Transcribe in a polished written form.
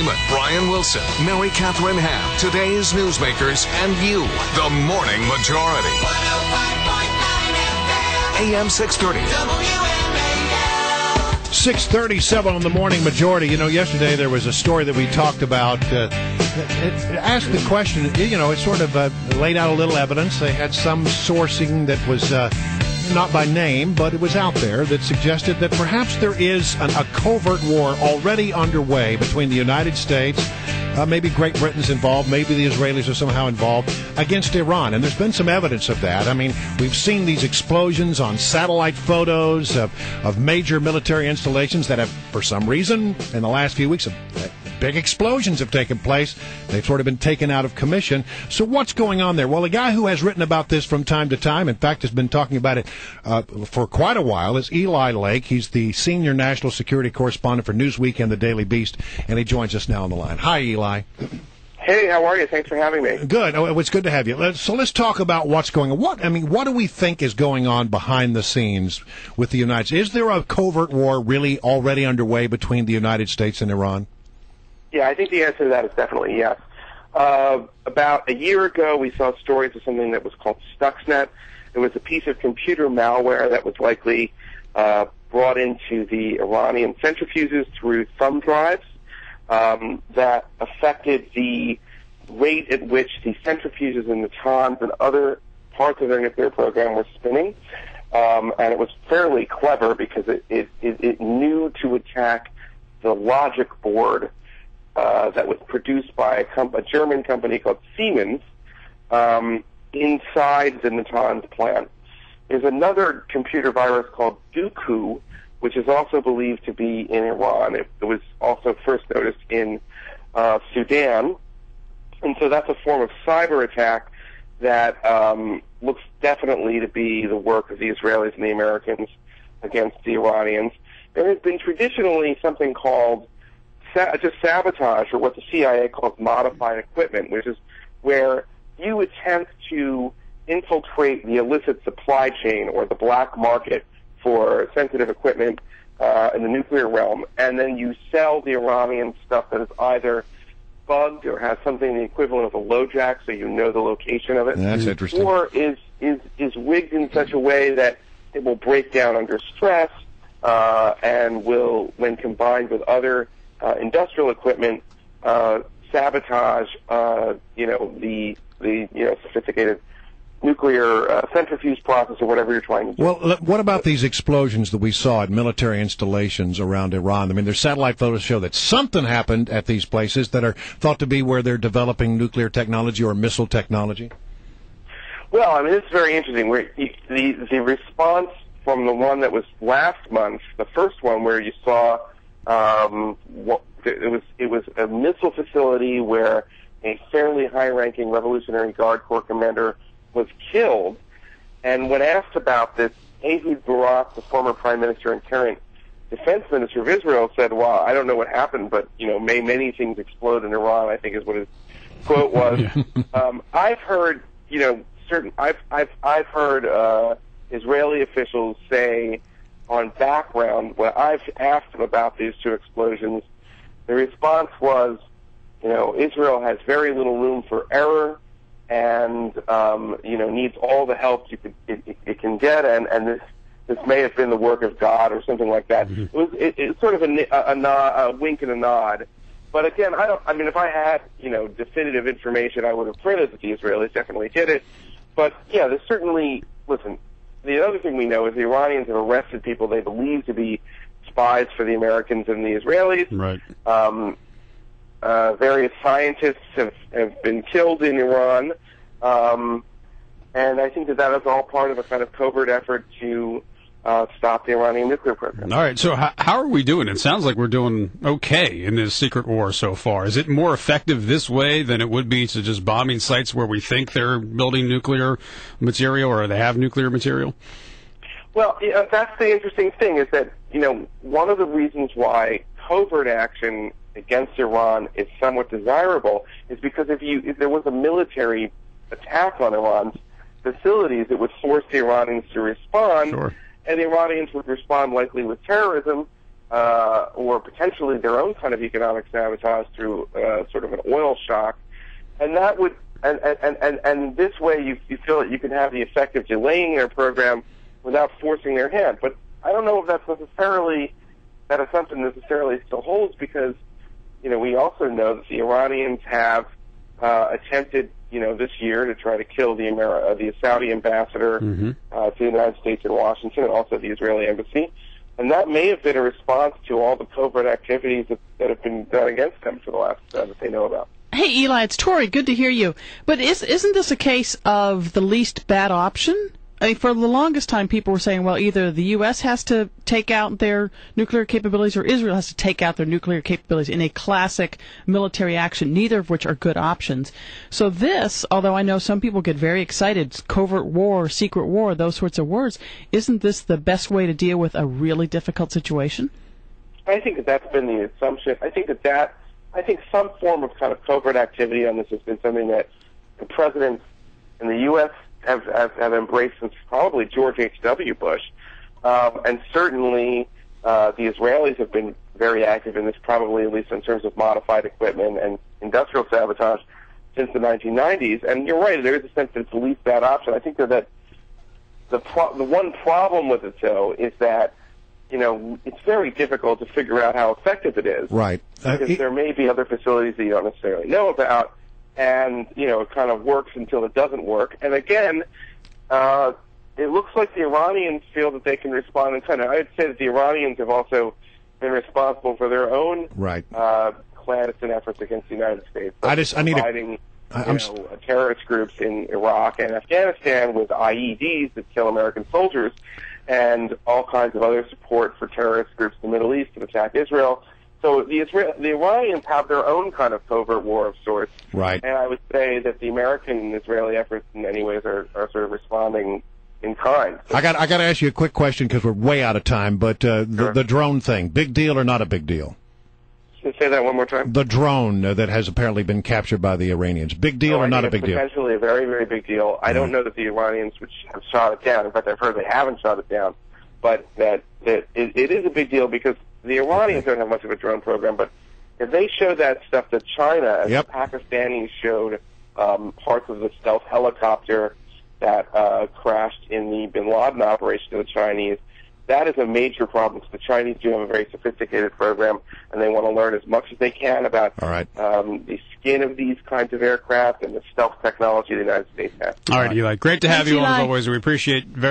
Friedman, Brian Wilson, Mary Catherine Ham, today's newsmakers, and you, the Morning Majority. 105.9 FM, AM 630. WMAL. 6:37 on the Morning Majority. You know, yesterday there was a story that we talked about. It asked the question, it sort of laid out a little evidence. They had some sourcing that was not by name, but it was out there that suggested that perhaps there is a covert war already underway between the United States, maybe Great Britain's involved, maybe the Israelis are somehow involved, against Iran. And there's been some evidence of that. I mean, we've seen these explosions on satellite photos of major military installations that have, for some reason, in the last few weeks, big explosions have taken place. They've sort of been taken out of commission. So what's going on there? Well, a guy who has written about this from time to time, in fact, has been talking about it for quite a while, is Eli Lake. He's the senior national security correspondent for Newsweek and the Daily Beast, and he joins us now on the line. Hi, Eli. Hey, how are you? Thanks for having me. Good. It's good to have you. So let's talk about what's going on. What do we think is going on behind the scenes with the United States? Is there a covert war really already underway between the United States and Iran? Yeah, I think the answer to that is definitely yes. About a year ago, we saw stories of something that was called Stuxnet. It was a piece of computer malware that was likely brought into the Iranian centrifuges through thumb drives that affected the rate at which the centrifuges and Natanz and other parts of their nuclear program were spinning. And it was fairly clever because it knew to attack the logic board that was produced by a German company called Siemens inside the Natanz plant. There's another computer virus called Duku, which is also believed to be in Iran. It was also first noticed in Sudan. And so that's a form of cyber attack that looks definitely to be the work of the Israelis and the Americans against the Iranians. There has been traditionally something called just sabotage, or what the CIA calls modified equipment, which is where you attempt to infiltrate the illicit supply chain or the black market for sensitive equipment in the nuclear realm, and then you sell the Iranian stuff that is either bugged or has something the equivalent of a LoJack, so you know the location of it. That's interesting. Or is rigged in such a way that it will break down under stress and will, when combined with other industrial equipment, sabotage, the sophisticated nuclear centrifuge process or whatever you're trying to do. Well, what about these explosions that we saw at military installations around Iran? I mean, there's satellite photos show that something happened at these places that are thought to be where they're developing nuclear technology or missile technology. Well, I mean, this is very interesting. The response from the one that was last month, the first one where you saw it was a missile facility where a fairly high-ranking Revolutionary Guard Corps commander was killed. And when asked about this, Ehud Barak, the former prime minister and current defense minister of Israel, said, "Well, I don't know what happened, but may many things explode in Iran," I think is what his quote was. I've heard, I've heard Israeli officials say on background, when I've asked them about these two explosions, the response was, Israel has very little room for error and, needs all the help it can get, and this may have been the work of God or something like that. Mm-hmm. It's sort of a wink and a nod. But again, if I had, definitive information, I would have printed that the Israelis definitely did it. But yeah, there's certainly, listen, the other thing we know is the Iranians have arrested people they believe to be spies for the Americans and the Israelis. Right. Various scientists have been killed in Iran. And I think that is all part of a kind of covert effort to stop the Iranian nuclear program. All right, so how are we doing? It sounds like we're doing okay in this secret war so far. Is it more effective this way than it would be to just bombing sites where we think they're building nuclear material or they have nuclear material? Well, that's the interesting thing is that, one of the reasons why covert action against Iran is somewhat desirable is because if there was a military attack on Iran's facilities, it would force the Iranians to respond. Sure. And the Iranians would respond likely with terrorism, or potentially their own kind of economic sabotage through sort of an oil shock, and that would and this way you feel that you can have the effect of delaying their program without forcing their hand. But I don't know if that assumption necessarily still holds, because we also know that the Iranians have attempted this year to try to kill the Saudi ambassador to the United States in Washington, and also the Israeli embassy. And that may have been a response to all the covert activities that have been done against them for the last that they know about. Hey, Eli, it's Tori. Good to hear you. But isn't this a case of the least bad option? I mean, for the longest time, people were saying, well, either the U.S. has to take out their nuclear capabilities or Israel has to take out their nuclear capabilities in a classic military action, neither of which are good options. So this, although I know some people get very excited, covert war, secret war, those sorts of words, isn't this the best way to deal with a really difficult situation? I think that's been the assumption. I think some form of kind of covert activity on this has been something that the presidents in the U.S. have embraced since probably George H.W. Bush. And certainly the Israelis have been very active in this, probably at least in terms of modified equipment and industrial sabotage since the 1990s. And you're right, there is a sense that it's the least bad option. I think that the one problem with it, though, is that it's very difficult to figure out how effective it is. Right. Because there may be other facilities that you don't necessarily know about, and, it kind of works until it doesn't work. And again, it looks like the Iranians feel that they can respond in kind. I'd say that the Iranians have also been responsible for their own clandestine efforts against the United States. Providing terrorist groups in Iraq and Afghanistan with IEDs that kill American soldiers, and all kinds of other support for terrorist groups in the Middle East to attack Israel. So the Iranians have their own kind of covert war of sorts. Right. And I would say that the American and Israeli efforts in many ways are sort of responding in kind. I got to ask you a quick question because we're way out of time, but the drone thing, big deal or not a big deal? Say that one more time. The drone that has apparently been captured by the Iranians, big deal or not a big deal? Potentially a very, very big deal. I don't know that the Iranians have shot it down. In fact, I've heard they haven't shot it down. But that it is a big deal because the Iranians don't have much of a drone program. But if they show that stuff to China, as the Pakistanis showed parts of the stealth helicopter that crashed in the bin Laden operation to the Chinese, that is a major problem because the Chinese do have a very sophisticated program, and they want to learn as much as they can about the skin of these kinds of aircraft and the stealth technology the United States has. All right, Eli. Great to have you on, as always. We appreciate very